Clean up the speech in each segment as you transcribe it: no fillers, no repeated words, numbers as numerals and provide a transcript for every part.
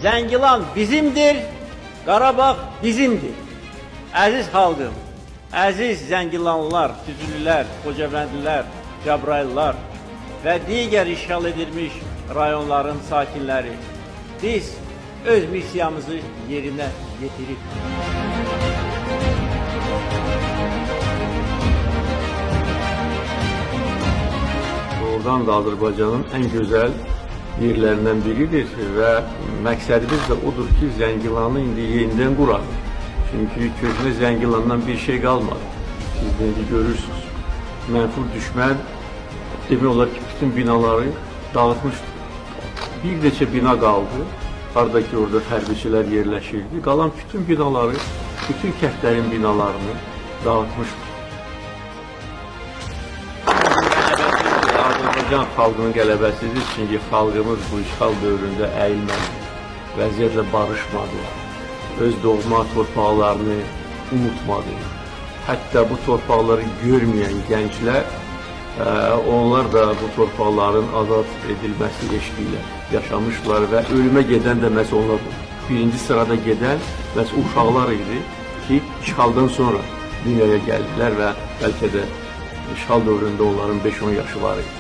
Zəngilan bizimdir, Qarabağ bizimdir. Əziz xalqım, əziz Zəngilanlılar, Düzülülər, Xocavəndlilər, Cəbrayıllar və digər işğal edilmiş rayonların sakinləri, biz öz missiyamızı yerinə yetirik. Doğrudan da Azərbaycanın ən gözəl yerlərindən biridir və məqsədimiz də odur ki, Zəngilanı indi yenidən quraq. Çünki köhnə Zəngilandan bir şey qalmadı. Siz de indi görürsünüz. Mənfur düşmən demək olar ki, bütün binaları dağıtmışdı. Bir neçə bina qaldı. Haradakı orada hərbiçilər yerləşirdi. Qalan bütün binaları, bütün kəndlərin binalarını dağıtmışdı. Azərbaycan xalqının qələbəsidir, çünki xalqımız bu işğal dövründə əyilmədi, vəziyyətlə barışmadı, öz doğma torpaqlarını unutmadı. Hətta bu torpaqları görməyən gənclər, onlar da bu torpaqların azad edilməsi eşqiyle yaşamışlar və ölümə gedən də məhz onlar birinci sırada gedən məhz uşaqlar idi ki, işğaldan sonra dünyaya gəldilər və bəlkə də işğal dövründə onların 5-10 yaşı var idi.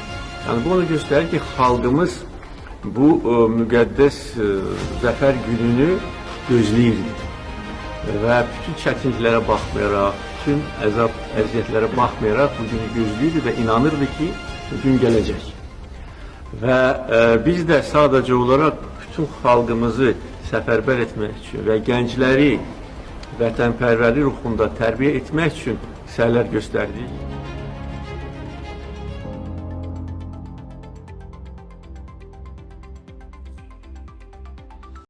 Yəni, bu onu göstərir ki, xalqımız bu müqəddəs zəfər gününü gözləyirdi və bütün çətinliklərə baxmayaraq, bütün əzab, əziyyətlərə baxmayaraq bu günü gözləyirdi və inanırdı ki, bu gün gələcək. Və biz də sadəcə olaraq bütün xalqımızı səfərbər etmək üçün və gəncləri vətənpərvərlik ruhunda tərbiyə etmək üçün səylər göstərdik.